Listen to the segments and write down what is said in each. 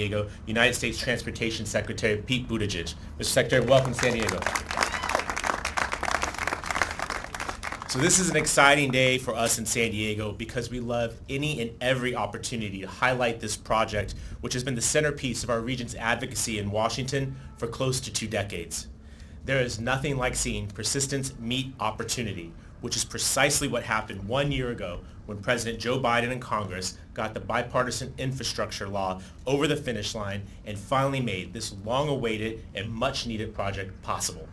Diego, United States Transportation Secretary Pete Buttigieg. Mr. Secretary, welcome to San Diego. So this is an exciting day for us in San Diego because we love any and every opportunity to highlight this project, which has been the centerpiece of our region's advocacy in Washington for close to 2 decades. There is nothing like seeing persistence meet opportunity, which is precisely what happened 1 year ago when President Joe Biden and Congress got the bipartisan infrastructure law over the finish line and finally made this long-awaited and much-needed project possible.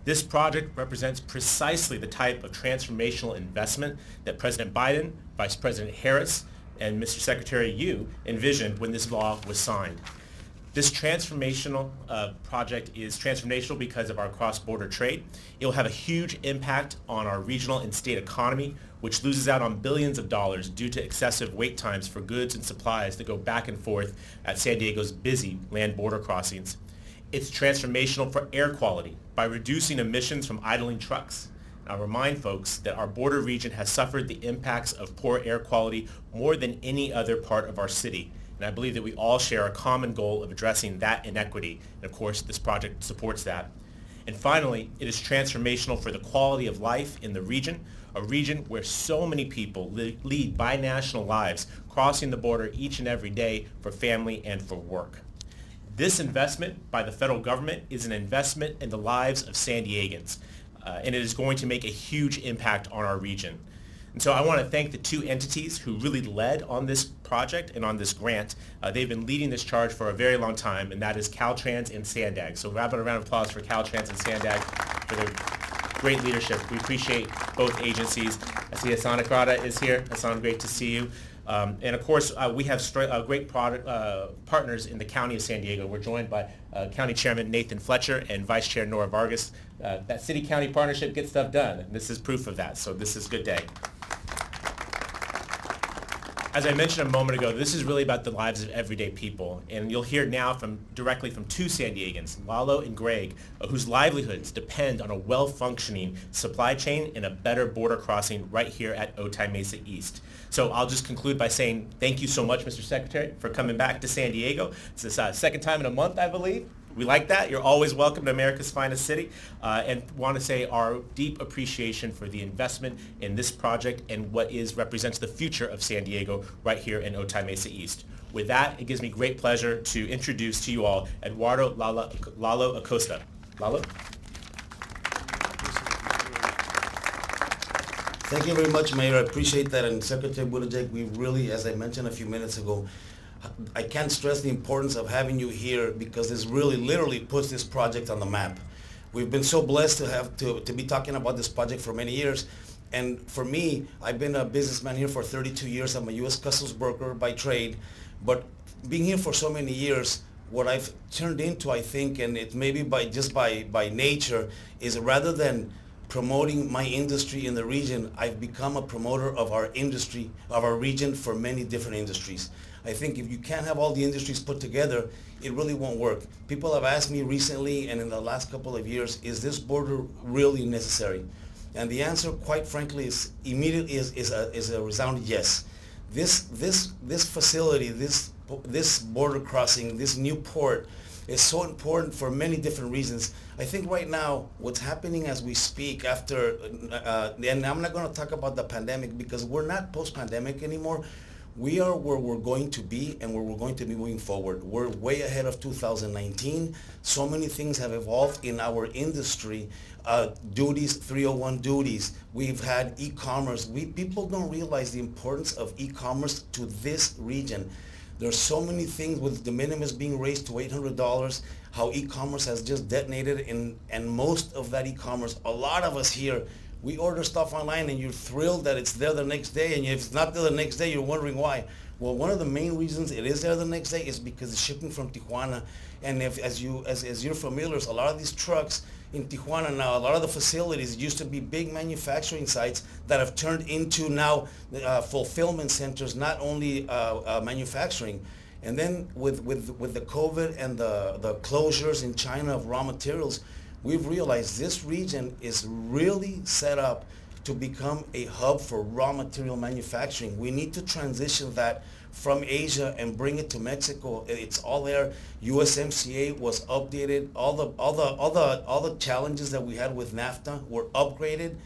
This project represents precisely the type of transformational investment that President Biden, Vice President Harris, and Mr. Secretary, you envisioned when this law was signed. This transformational project is transformational because of our cross-border trade. It will have a huge impact on our regional and state economy, which loses out on billions of dollars due to excessive wait times for goods and supplies that go back and forth at San Diego's busy land border crossings. It's transformational for air quality by reducing emissions from idling trucks. I'll remind folks that our border region has suffered the impacts of poor air quality more than any other part of our city. And I believe that we all share a common goal of addressing that inequity. And of course, this project supports that. And finally, it is transformational for the quality of life in the region, a region where so many people lead binational lives, crossing the border each and every day for family and for work. This investment by the federal government is an investment in the lives of San Diegans, and it is going to make a huge impact on our region. And so I want to thank the 2 entities who really led on this project and on this grant. They've been leading this charge for a very long time, and that is Caltrans and SANDAG. So wrap up a round of applause for Caltrans and SANDAG for their great leadership. We appreciate both agencies. I see Hassan Akrada is here. Hassan, great to see you. And of course, we have great partners in the County of San Diego. We're joined by County Chairman Nathan Fletcher and Vice Chair Nora Vargas. That city-county partnership gets stuff done, and this is proof of that, so this is a good day. As I mentioned a moment ago, this is really about the lives of everyday people, and you'll hear now directly from 2 San Diegans, Lalo and Greg, whose livelihoods depend on a well-functioning supply chain and a better border crossing right here at Otay Mesa East. So I'll just conclude by saying thank you so much, Mr. Secretary, for coming back to San Diego. It's the second time in a month, I believe. We like that. You're always welcome to America's finest city, and want to say our deep appreciation for the investment in this project and what represents the future of San Diego right here in Otay Mesa East. With that, it gives me great pleasure to introduce to you all Eduardo Lalo Acosta. Lalo? Thank you very much, Mayor. I appreciate that. And Secretary Buttigieg, we really, as I mentioned a few minutes ago, I can't stress the importance of having you here because this really literally puts this project on the map. We've been so blessed to be talking about this project for many years. And for me, I've been a businessman here for 32 years. I'm a U.S. Customs worker by trade. But being here for so many years, what I've turned into, I think, and it may be by nature, is rather than promoting my industry in the region, I've become a promoter of our industry, of our region for many different industries. I think if you can't have all the industries put together, it really won't work. People have asked me recently and in the last couple of years, is this border really necessary? And the answer, quite frankly, is a resounding yes. This facility, this border crossing, this new port is so important for many different reasons. I think right now, what's happening as we speak after, and I'm not going to talk about the pandemic because we're not post-pandemic anymore. We are where we're going to be and where we're going to be moving forward. We're way ahead of 2019. So many things have evolved in our industry. Duties, 301 duties. We've had e-commerce. People don't realize the importance of e-commerce to this region. There's so many things with de minimis being raised to $800, how e-commerce has just detonated, and most of that e-commerce, a lot of us here, we order stuff online and you're thrilled that it's there the next day, and if it's not there the next day, you're wondering why. Well, one of the main reasons it is there the next day is because it's shipping from Tijuana, and as you're familiar, a lot of these trucks in Tijuana now, a lot of the facilities used to be big manufacturing sites that have turned into now fulfillment centers, not only manufacturing. And then with the COVID and the closures in China of raw materials, we've realized this region is really set up to become a hub for raw material manufacturing. We need to transition that from Asia and bring it to Mexico. It's all there. USMCA was updated. All the challenges that we had with NAFTA were upgraded,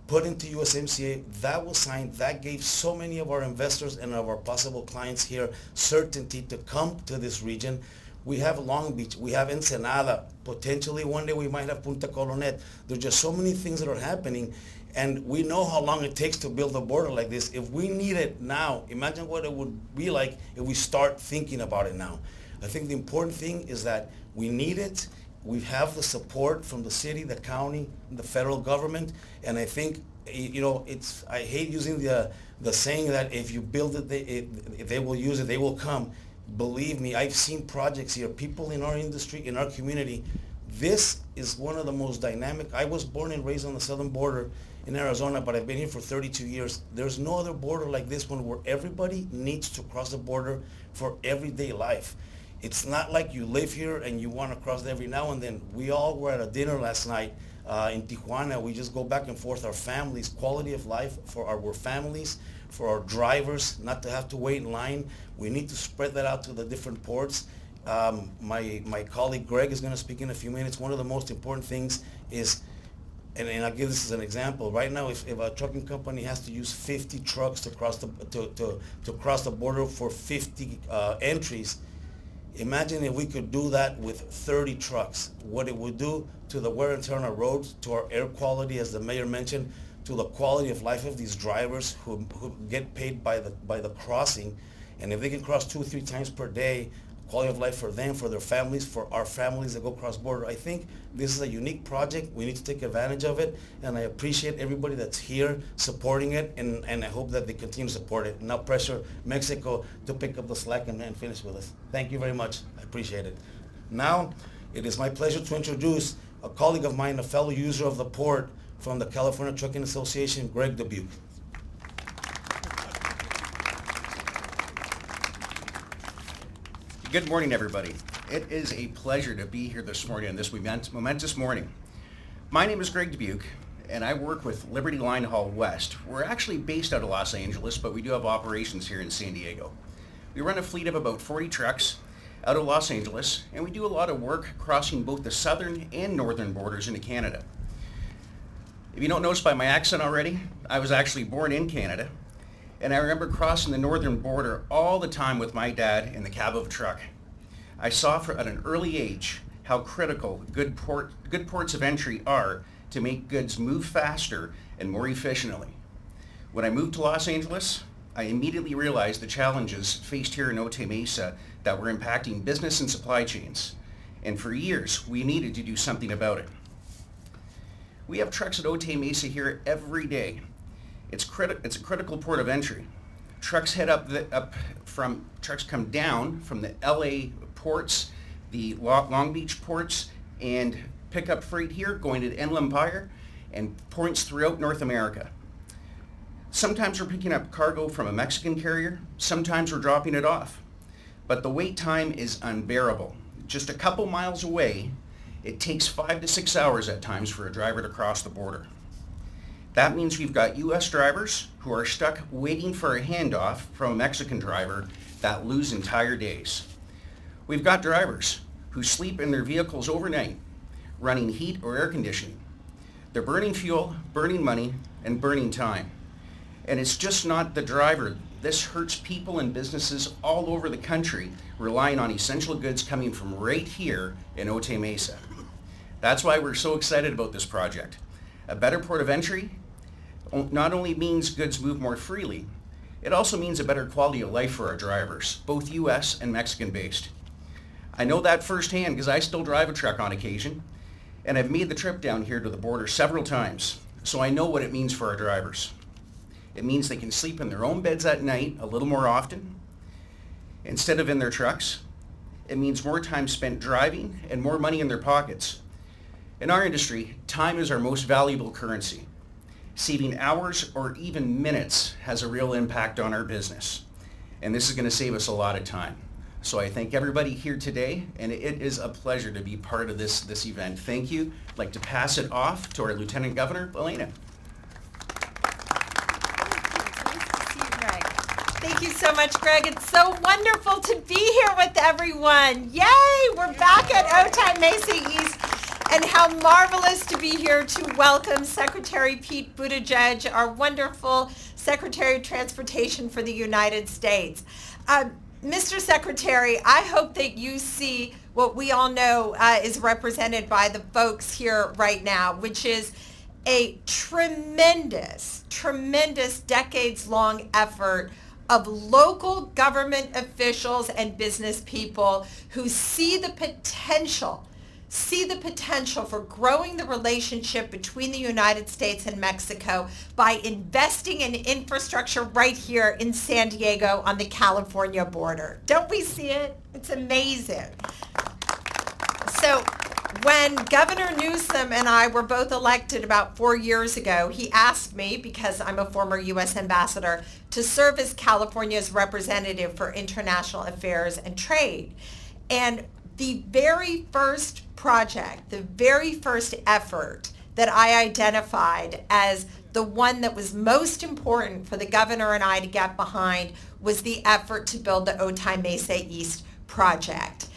put into USMCA. That was signed. That gave so many of our investors and of our possible clients here certainty to come to this region. We have Long Beach, we have Ensenada, potentially one day we might have Punta Colonet. There's just so many things that are happening, and we know how long it takes to build a border like this. If we need it now, imagine what it would be like if we start thinking about it now. I think the important thing is that we need it. We have the support from the city, the county, the federal government, and I think, you know, I hate using the saying that if you build it, they will use it, they will come. Believe me, I've seen projects here, people in our industry, in our community. This is one of the most dynamic. I was born and raised on the southern border in Arizona, but I've been here for 32 years. There's no other border like this one where everybody needs to cross the border for everyday life. It's not like you live here and you want to cross it every now and then. We all were at a dinner last night in Tijuana. We just go back and forth. Our families, quality of life for our families, for our drivers, not to have to wait in line. We need to spread that out to the different ports. My colleague Greg is going to speak in a few minutes. One of the most important things is, and I'll give this as an example. Right now, if a trucking company has to use 50 trucks to cross the border for 50 entries, imagine if we could do that with 30 trucks. What it would do to the wear and tear on our roads, to our air quality, as the mayor mentioned, to the quality of life of these drivers who get paid by the crossing. And if they can cross 2 or 3 times per day, quality of life for them, for their families, for our families that go cross border. I think this is a unique project. We need to take advantage of it, and I appreciate everybody that's here supporting it, and I hope that they continue to support it. Now pressure Mexico to pick up the slack and finish with us. Thank you very much. I appreciate it. Now, it is my pleasure to introduce a colleague of mine, a fellow user of the port from the California Trucking Association, Greg Dubuque. Good morning, everybody. It is a pleasure to be here this morning on this momentous morning. My name is Greg Dubuque, and I work with Liberty Line Haul West. We're actually based out of Los Angeles, but we do have operations here in San Diego. We run a fleet of about 40 trucks out of Los Angeles, and we do a lot of work crossing both the southern and northern borders into Canada. If you don't notice by my accent already, I was actually born in Canada. And I remember crossing the northern border all the time with my dad in the cab of a truck. I saw at an early age how critical good ports of entry are to make goods move faster and more efficiently. When I moved to Los Angeles, I immediately realized the challenges faced here in Otay Mesa that were impacting business and supply chains. And for years, we needed to do something about it. We have trucks at Otay Mesa here every day. It's a critical port of entry. Trucks trucks come down from the LA ports, the Long Beach ports, and pick up freight here going to the Inland Empire and points throughout North America. Sometimes we're picking up cargo from a Mexican carrier, sometimes we're dropping it off. But the wait time is unbearable. Just a couple miles away, it takes 5 to 6 hours at times for a driver to cross the border. That means we've got U.S. drivers who are stuck waiting for a handoff from a Mexican driver that lose entire days. We've got drivers who sleep in their vehicles overnight, running heat or air conditioning. They're burning fuel, burning money, and burning time. And it's just not the driver. This hurts people and businesses all over the country relying on essential goods coming from right here in Otay Mesa. That's why we're so excited about this project. A better port of entry not only means goods move more freely, it also means a better quality of life for our drivers, both U.S. and Mexican based. I know that firsthand because I still drive a truck on occasion, and I've made the trip down here to the border several times, so I know what it means for our drivers. It means they can sleep in their own beds at night a little more often instead of in their trucks. It means more time spent driving and more money in their pockets. In our industry, time is our most valuable currency. Saving hours or even minutes has a real impact on our business. And this is going to save us a lot of time. So I thank everybody here today, and it is a pleasure to be part of this event. Thank you. I'd like to pass it off to our Lieutenant Governor, Elena. Nice to see you, Greg. Thank you so much, Greg. It's so wonderful to be here with everyone. Yay! We're back at Otay Mesa East. And how marvelous to be here to welcome Secretary Pete Buttigieg, our wonderful Secretary of Transportation for the United States. Mr. Secretary, I hope that you see what we all know is represented by the folks here right now, which is a tremendous, tremendous decades-long effort of local government officials and business people who see the potential for growing the relationship between the United States and Mexico by investing in infrastructure right here in San Diego on the California border. Don't we see it? It's amazing. So when Governor Newsom and I were both elected about 4 years ago, he asked me, because I'm a former U.S. ambassador, to serve as California's representative for international affairs and trade. And the very first project, the very first effort that I identified as the one that was most important for the governor and I to get behind was the effort to build the Otay Mesa East project.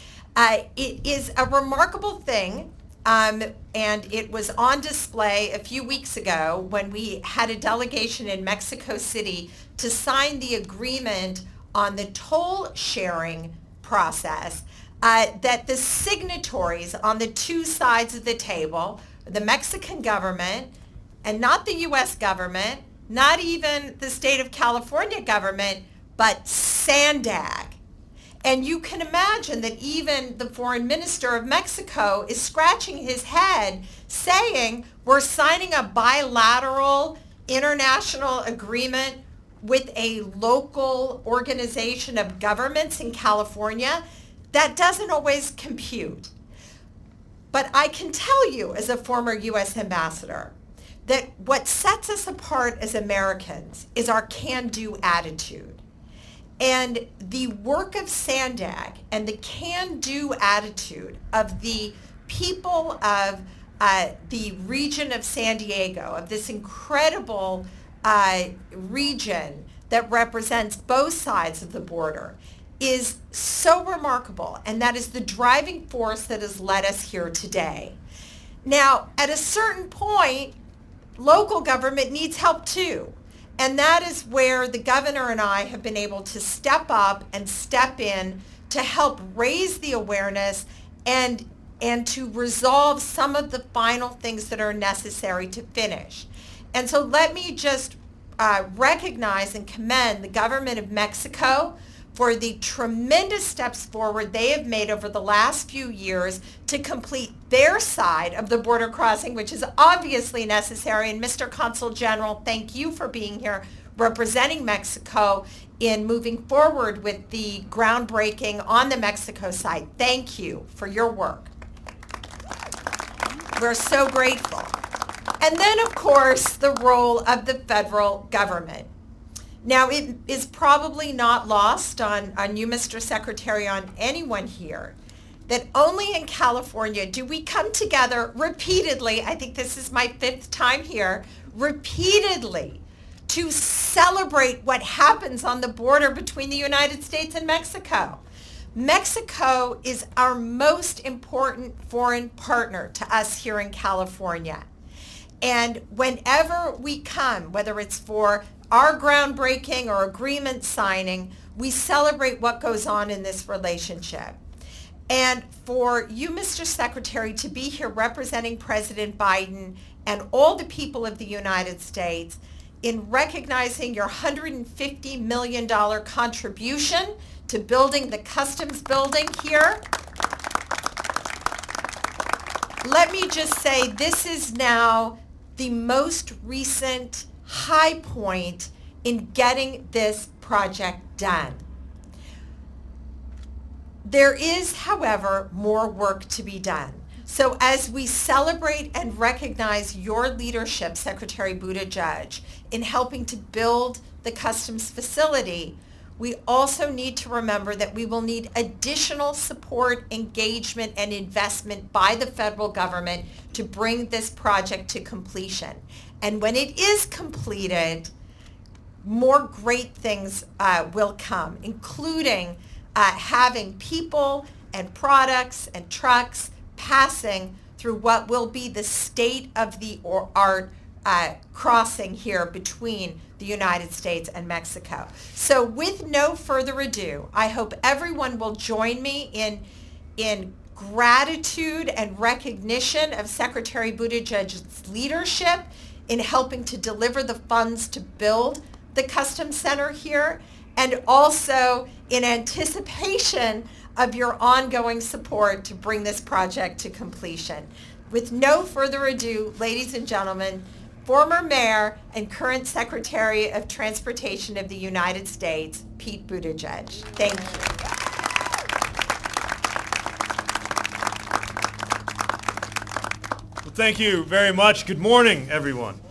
It is a remarkable thing, and it was on display a few weeks ago when we had a delegation in Mexico City to sign the agreement on the toll sharing process. That the signatories on the two sides of the table, the Mexican government and not the U.S. government, not even the state of California government, but SANDAG. And you can imagine that even the foreign minister of Mexico is scratching his head saying, we're signing a bilateral international agreement with a local organization of governments in California. That doesn't always compute. But I can tell you as a former U.S. ambassador that what sets us apart as Americans is our can-do attitude. And the work of SANDAG and the can-do attitude of the people of the region of San Diego, of this incredible region that represents both sides of the border, is so remarkable, and that is the driving force that has led us here today. Now, at a certain point, local government needs help too, and that is where the governor and I have been able to step up and step in to help raise the awareness and to resolve some of the final things that are necessary to finish. And so let me just recognize and commend the government of Mexico for the tremendous steps forward they have made over the last few years to complete their side of the border crossing, which is obviously necessary. And Mr. Consul General, thank you for being here representing Mexico in moving forward with the groundbreaking on the Mexico side. Thank you for your work. We're so grateful. And then, of course, the role of the federal government. Now, it is probably not lost on you, Mr. Secretary, on anyone here, that only in California do we come together repeatedly, I think this is my 5th time here, repeatedly to celebrate what happens on the border between the United States and Mexico. Mexico is our most important foreign partner to us here in California. And whenever we come, whether it's for our groundbreaking or agreement signing, we celebrate what goes on in this relationship. And for you, Mr. Secretary, to be here representing President Biden and all the people of the United States in recognizing your $150 million contribution to building the customs building here. Let me just say, this is now the most recent high point in getting this project done. There is, however, more work to be done. So as we celebrate and recognize your leadership, Secretary Buttigieg, in helping to build the customs facility, we also need to remember that we will need additional support, engagement, and investment by the federal government to bring this project to completion. And when it is completed, more great things will come, including having people and products and trucks passing through what will be the state-of-the-art crossing here between the United States and Mexico. So with no further ado, I hope everyone will join me in gratitude and recognition of Secretary Buttigieg's leadership in helping to deliver the funds to build the Customs Center here, and also in anticipation of your ongoing support to bring this project to completion. With no further ado, ladies and gentlemen, former Mayor and current Secretary of Transportation of the United States, Pete Buttigieg. Thank you. Well, thank you very much. Good morning, everyone.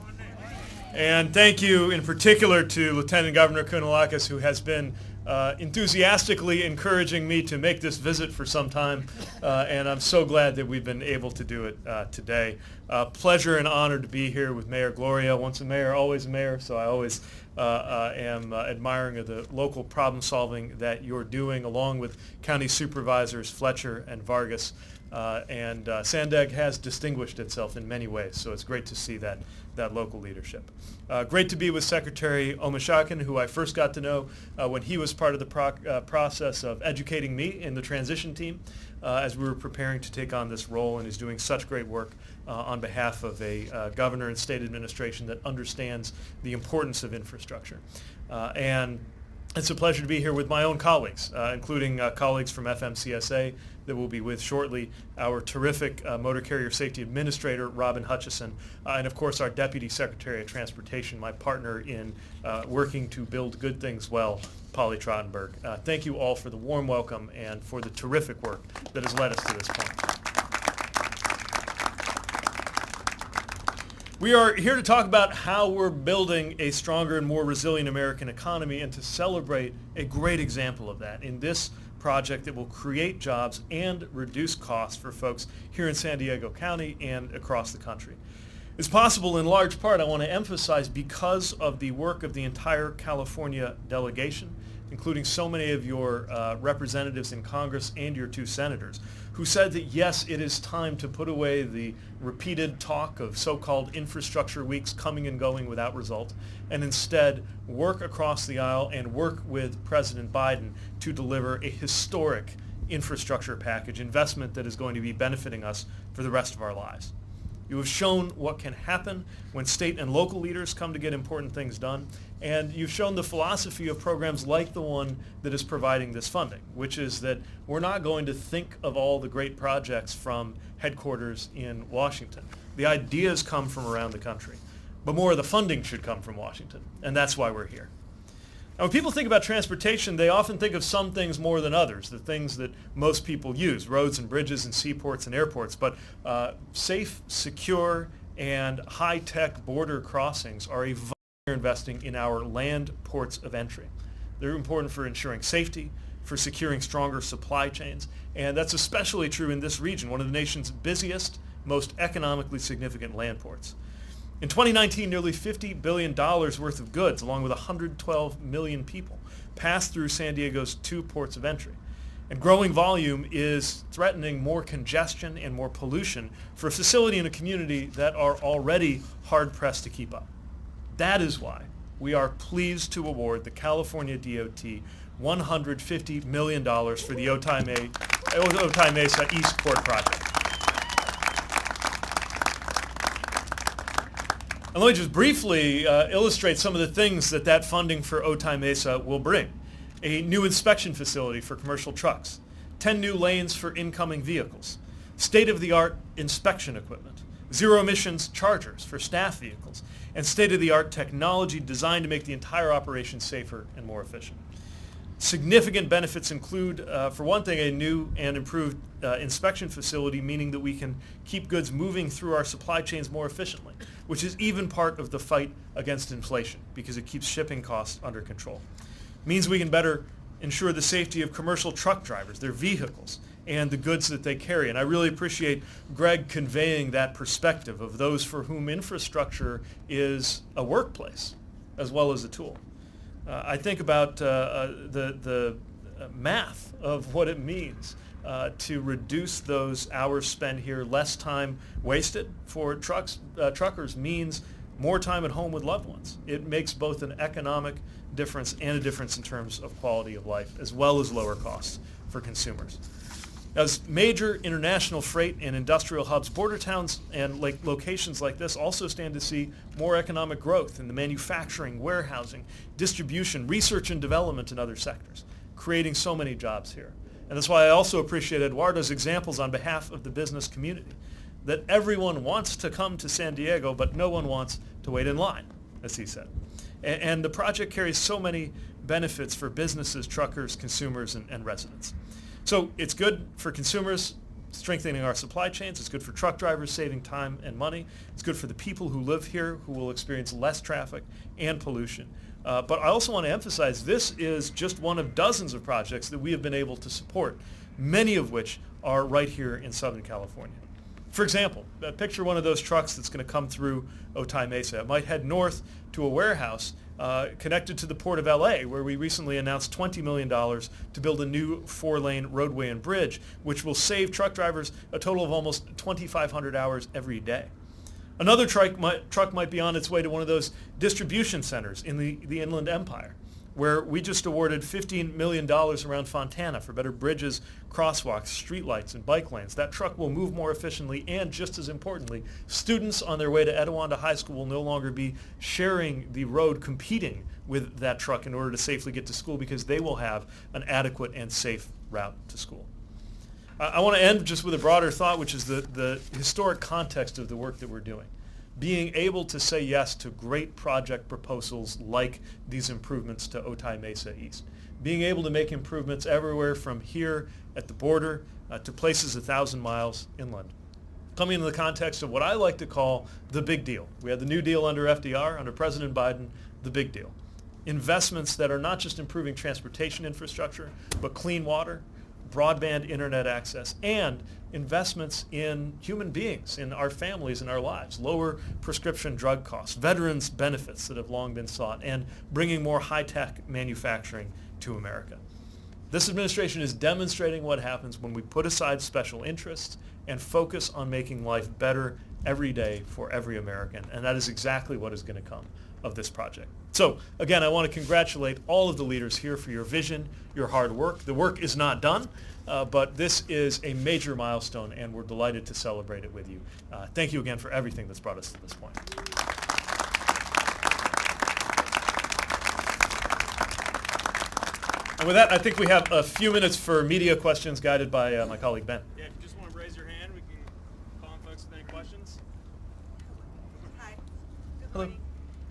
And thank you in particular to Lieutenant Governor Kounalakis, who has been enthusiastically encouraging me to make this visit for some time, and I'm so glad that we've been able to do it today. Pleasure and honor to be here with Mayor Gloria. Once a mayor, always a mayor, so I always am admiring of the local problem solving that you're doing, along with County Supervisors Fletcher and Vargas. And SANDAG has distinguished itself in many ways, so it's great to see that local leadership. Great to be with Secretary Omishakin, who I first got to know when he was part of the process of educating me in the transition team as we were preparing to take on this role, and is doing such great work on behalf of a governor and state administration that understands the importance of infrastructure. And it's a pleasure to be here with my own colleagues, including colleagues from FMCSA that we'll be with shortly, our terrific Motor Carrier Safety Administrator, Robin Hutchison, and of course our Deputy Secretary of Transportation, my partner in working to build good things well, Polly Trottenberg. Thank you all for the warm welcome and for the terrific work that has led us to this point. We are here to talk about how we're building a stronger and more resilient American economy, and to celebrate a great example of that in this project that will create jobs and reduce costs for folks here in San Diego County and across the country. It's possible in large part, I want to emphasize, because of the work of the entire California delegation, including so many of your representatives in Congress and your two senators, who said that yes, it is time to put away the repeated talk of so-called infrastructure weeks coming and going without result, and instead work across the aisle and work with President Biden to deliver a historic infrastructure package, investment that is going to be benefiting us for the rest of our lives. You have shown what can happen when state and local leaders come to get important things done, and you've shown the philosophy of programs like the one that is providing this funding, which is that we're not going to think of all the great projects from headquarters in Washington. The ideas come from around the country, but more of the funding should come from Washington, and that's why we're here. Now, when people think about transportation, they often think of some things more than others, the things that most people use, roads and bridges and seaports and airports. But safe, secure, and high-tech border crossings are a vital investing in our land ports of entry. They're important for ensuring safety, for securing stronger supply chains, and that's especially true in this region, one of the nation's busiest, most economically significant land ports. In 2019, nearly $50 billion worth of goods, along with 112 million people, passed through San Diego's two ports of entry. And growing volume is threatening more congestion and more pollution for a facility and a community that are already hard-pressed to keep up. That is why we are pleased to award the California DOT $150 million for the Otay Mesa East Port Project. And let me just briefly illustrate some of the things that funding for Otay Mesa will bring. A new inspection facility for commercial trucks, 10 new lanes for incoming vehicles, state-of-the-art inspection equipment, zero-emissions chargers for staff vehicles, and state-of-the-art technology designed to make the entire operation safer and more efficient. Significant benefits include, for one thing, a new and improved inspection facility, meaning that we can keep goods moving through our supply chains more efficiently, which is even part of the fight against inflation because it keeps shipping costs under control. It means we can better ensure the safety of commercial truck drivers, their vehicles, and the goods that they carry. And I really appreciate Greg conveying that perspective of those for whom infrastructure is a workplace as well as a tool. I think about the math of what it means to reduce those hours spent here. Less time wasted for truckers means more time at home with loved ones. It makes both an economic difference and a difference in terms of quality of life, as well as lower costs for consumers. As major international freight and industrial hubs, border towns and locations like this also stand to see more economic growth in the manufacturing, warehousing, distribution, research and development, and other sectors, creating so many jobs here. And that's why I also appreciate Eduardo's examples on behalf of the business community, that everyone wants to come to San Diego, but no one wants to wait in line, as he said. And the project carries so many benefits for businesses, truckers, consumers, and residents. So it's good for consumers, strengthening our supply chains. It's good for truck drivers, saving time and money. It's good for the people who live here, who will experience less traffic and pollution. But I also want to emphasize this is just one of dozens of projects that we have been able to support, many of which are right here in Southern California. For example, picture one of those trucks that's going to come through Otay Mesa. It might head north to a warehouse connected to the Port of LA, where we recently announced $20 million to build a new 4-lane roadway and bridge, which will save truck drivers a total of almost 2,500 hours every day. Another truck might be on its way to one of those distribution centers in the Inland Empire, where we just awarded $15 million around Fontana for better bridges, crosswalks, streetlights, and bike lanes. That truck will move more efficiently, and just as importantly, students on their way to Etiwanda High School will no longer be sharing the road, competing with that truck in order to safely get to school, because they will have an adequate and safe route to school. I want to end just with a broader thought, which is the historic context of the work that we're doing. Being able to say yes to great project proposals like these improvements to Otay Mesa East. Being able to make improvements everywhere from here at the border to places 1,000 miles inland. Coming in the context of what I like to call the big deal. We had the New Deal under FDR, under President Biden, the big deal. Investments that are not just improving transportation infrastructure, but clean water, broadband internet access, and investments in human beings, in our families, in our lives, lower prescription drug costs, veterans benefits that have long been sought, and bringing more high-tech manufacturing to America. This administration is demonstrating what happens when we put aside special interests and focus on making life better every day for every American, and that is exactly what is going to come of this project. So again, I want to congratulate all of the leaders here for your vision, your hard work. The work is not done, but this is a major milestone, and we're delighted to celebrate it with you. Thank you again for everything that's brought us to this point. And with that, I think we have a few minutes for media questions guided by my colleague Ben. Yeah, if you just want to raise your hand, we can call on folks with any questions. Hi. Good Hello. morning.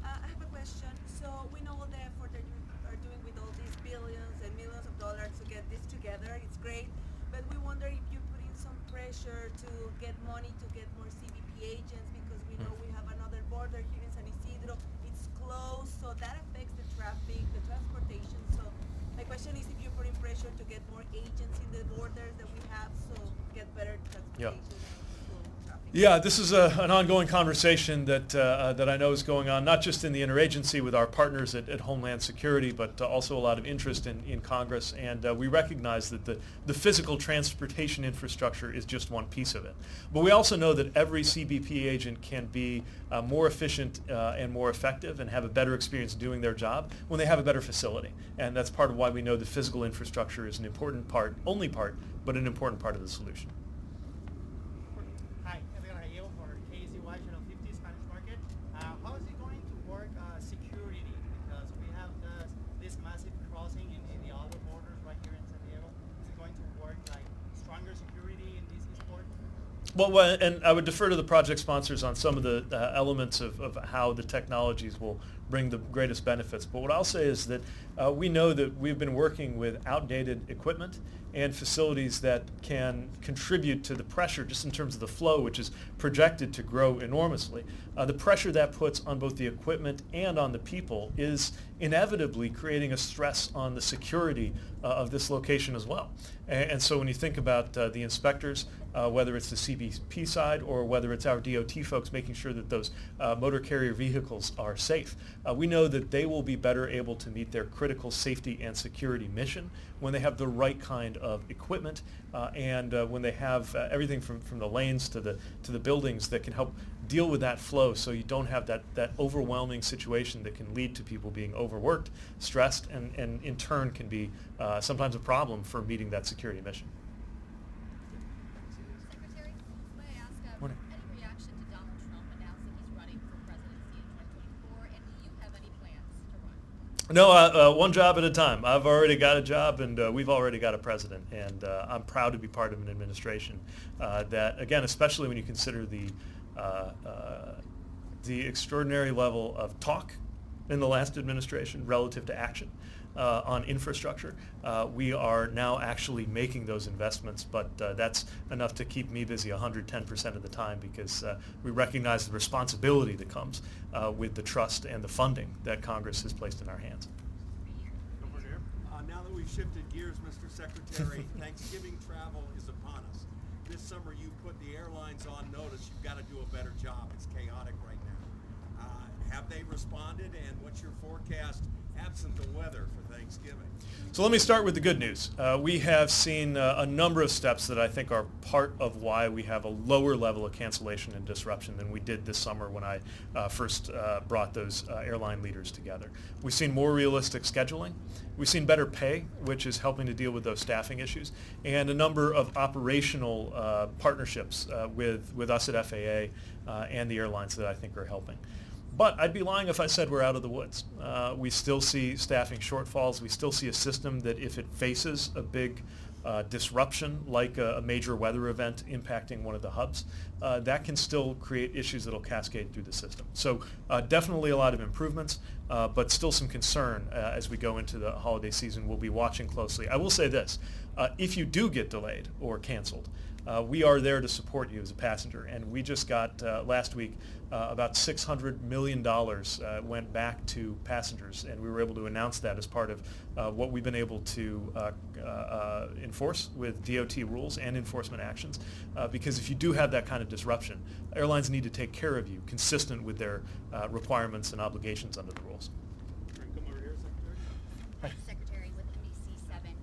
I have a question. So we know all the effort that you are doing with all these billions and millions of dollars to get this together. It's great. But we wonder if you put in some pressure to get money to get more CBP agents, because we know we have another border here in San Isidro. It's closed, so that affects the traffic, the transportation. So my question is if you put in pressure to get more agents in the borders that we have, so get better transportation. Yeah, this is an ongoing conversation that I know is going on, not just in the interagency with our partners at Homeland Security, but also a lot of interest in Congress. And we recognize that the physical transportation infrastructure is just one piece of it. But we also know that every CBP agent can be more efficient and more effective and have a better experience doing their job when they have a better facility. And that's part of why we know the physical infrastructure is an important part, only part, but an important part of the solution. How is it going to work security? Because we have this massive crossing in the other borders right here in San Diego. Is it going to work like stronger security in this port? Well, and I would defer to the project sponsors on some of the elements of how the technologies will bring the greatest benefits. But what I'll say is that we know that we've been working with outdated equipment and facilities that can contribute to the pressure just in terms of the flow, which is projected to grow enormously. The pressure that puts on both the equipment and on the people is inevitably creating a stress on the security of this location as well. And so when you think about the inspectors whether it's the CBP side or whether it's our DOT folks making sure that those motor carrier vehicles are safe. We know that they will be better able to meet their critical safety and security mission when they have the right kind of equipment and when they have everything from the lanes to the buildings that can help deal with that flow, so you don't have that overwhelming situation that can lead to people being overworked, stressed, and in turn can be sometimes a problem for meeting that security mission. Secretary, may I ask Morning. any reaction to Donald Trump announcing he's running for presidency in 2024, and do you have any plans to run? No, one job at a time. I've already got a job, and we've already got a president, and I'm proud to be part of an administration that, again, especially when you consider the extraordinary level of talk in the last administration relative to action on infrastructure. We are now actually making those investments, but that's enough to keep me busy 110% of the time because we recognize the responsibility that comes with the trust and the funding that Congress has placed in our hands. Over here. Now that we've shifted gears, Mr. Secretary, Thanksgiving travel is upon us. This summer you put the airlines on notice. You've got to do a better job. It's chaotic right now. Have they responded, and what's your forecast absent the weather for Thanksgiving? So let me start with the good news. We have seen a number of steps that I think are part of why we have a lower level of cancellation and disruption than we did this summer when I first brought those airline leaders together. We've seen more realistic scheduling. We've seen better pay, which is helping to deal with those staffing issues, and a number of operational partnerships with us at FAA and the airlines that I think are helping. But I'd be lying if I said we're out of the woods. We still see staffing shortfalls. We still see a system that if it faces a big disruption like a major weather event impacting one of the hubs, that can still create issues that will cascade through the system. So definitely a lot of improvements, but still some concern as we go into the holiday season. We'll be watching closely. I will say this, if you do get delayed or canceled, we are there to support you as a passenger, and we just got last week about $600 million went back to passengers, and we were able to announce that as part of what we've been able to enforce with DOT rules and enforcement actions, because if you do have that kind of disruption, airlines need to take care of you consistent with their requirements and obligations under the rules. Come over here, Secretary. Secretary with NBC7.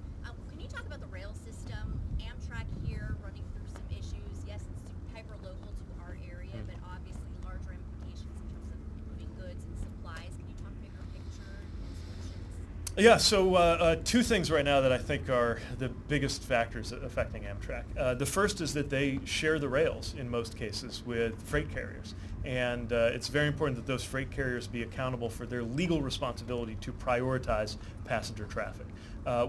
Can you talk about the rail system? Amtrak here running through some issues. Yes, it's hyper-local to our area, but obviously larger implications in terms of moving goods and supplies. Can you talk bigger picture and solutions? Yeah, so two things right now that I think are the biggest factors affecting Amtrak. The first is that they share the rails in most cases with freight carriers. And it's very important that those freight carriers be accountable for their legal responsibility to prioritize passenger traffic.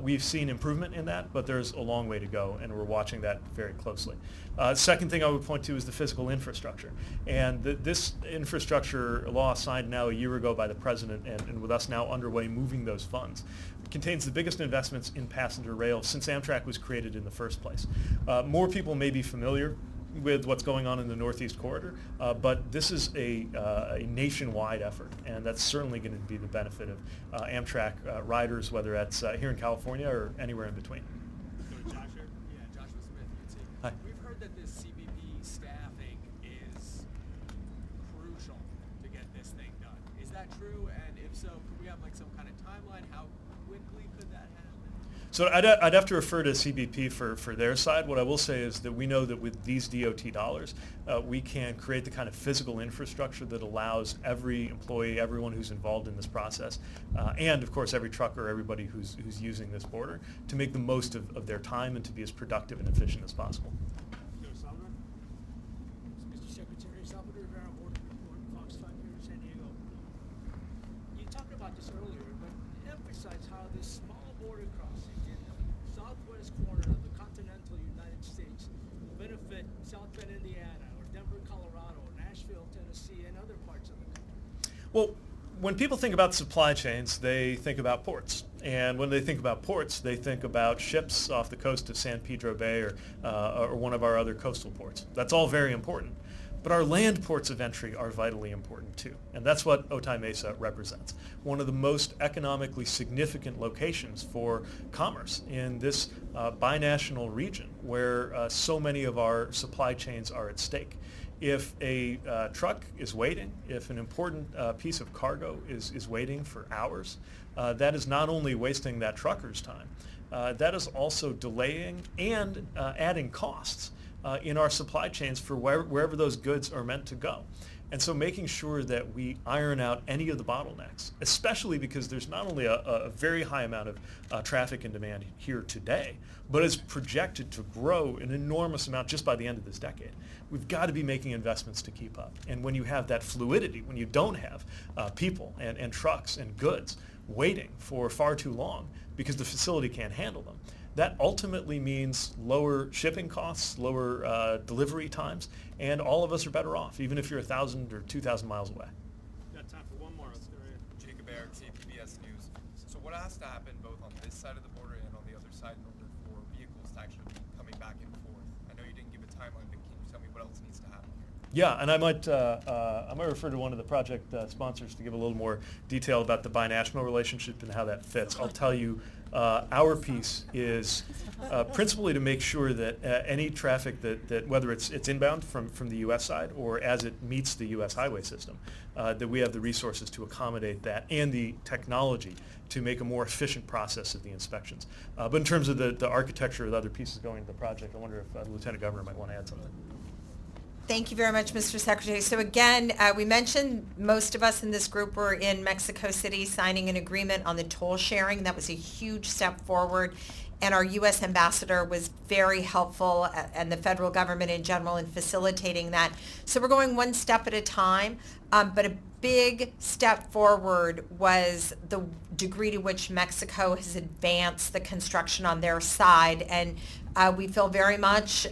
We've seen improvement in that, but there's a long way to go, and we're watching that very closely. Second thing I would point to is the physical infrastructure. And this infrastructure law signed now a year ago by the President, and with us now underway moving those funds, contains the biggest investments in passenger rail since Amtrak was created in the first place. More people may be familiar with what's going on in the Northeast Corridor, but this is a nationwide effort, and that's certainly going to be the benefit of Amtrak riders, whether that's here in California or anywhere in between. Go to Josh here. Yeah, Joshua Smith, UT. Hi. We've heard that this CBP staffing is crucial to get this thing done. Is that true? And if so, could we have like some kind of timeline? How quickly could that happen? So I'd have to refer to CBP for their side. What I will say is that we know that with these DOT dollars, we can create the kind of physical infrastructure that allows every employee, everyone who's involved in this process, and of course every trucker, everybody who's using this border, to make the most of their time and to be as productive and efficient as possible. Go to Salvador. Mr. Secretary, Salvador Rivera, Border Report, Fox 5 here in San Diego. You talked about this earlier, but emphasize how this small border crossing in the southwest corner of the continental United States will benefit South Bend, Indiana, or Denver, Colorado, or Nashville, Tennessee, and other parts of the country. Well, when people think about supply chains, they think about ports. And when they think about ports, they think about ships off the coast of San Pedro Bay or one of our other coastal ports. That's all very important. But our land ports of entry are vitally important too, and that's what Otay Mesa represents. One of the most economically significant locations for commerce in this binational region where so many of our supply chains are at stake. If a truck is waiting, if an important piece of cargo is waiting for hours, that is not only wasting that trucker's time, that is also delaying and adding costs in our supply chains for wherever those goods are meant to go. And so making sure that we iron out any of the bottlenecks, especially because there's not only a very high amount of traffic and demand here today, but it's projected to grow an enormous amount just by the end of this decade. We've got to be making investments to keep up. And when you have that fluidity, when you don't have people and trucks and goods waiting for far too long because the facility can't handle them, that ultimately means lower shipping costs, lower delivery times, and all of us are better off, even if you're 1,000 or 2,000 miles away. Got time for one more. Let's go ahead. Jacob Eric, CPBS News. So what has to happen both on this side of the border and on the other side in order for vehicles to actually be coming back and forth? I know you didn't give a timeline, but can you tell me what else needs to happen here? Yeah, and I might refer to one of the project sponsors to give a little more detail about the binational relationship and how that fits. I'll tell you, our piece is principally to make sure that any traffic that whether it's inbound from the U.S. side or as it meets the U.S. highway system, that we have the resources to accommodate that and the technology to make a more efficient process of the inspections. But in terms of the architecture of the other pieces going into the project, I wonder if the Lieutenant Governor might want to add something. Thank you very much, Mr. Secretary. So again, we mentioned most of us in this group were in Mexico City signing an agreement on the toll sharing. That was a huge step forward. And our U.S. ambassador was very helpful, and the federal government in general, in facilitating that. So we're going one step at a time, but a big step forward was the degree to which Mexico has advanced the construction on their side. And we feel very much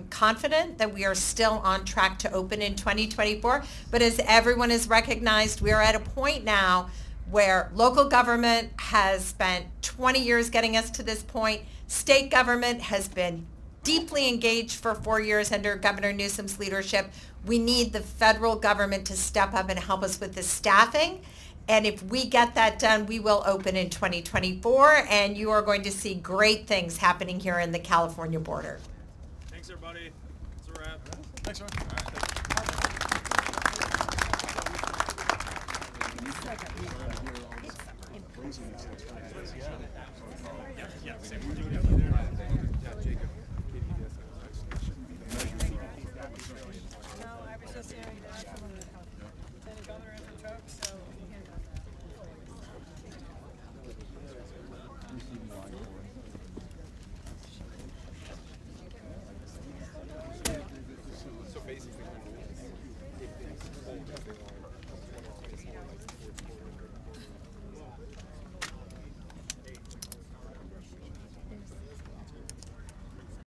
confident that we are still on track to open in 2024. But as everyone has recognized, we are at a point now where local government has spent 20 years getting us to this point. State government has been deeply engaged for 4 years under Governor Newsom's leadership. We need the federal government to step up and help us with the staffing. And if we get that done, we will open in 2024, and you are going to see great things happening here in the California border. Thanks, everybody. That's a wrap. Thanks, Ron. Yeah, same.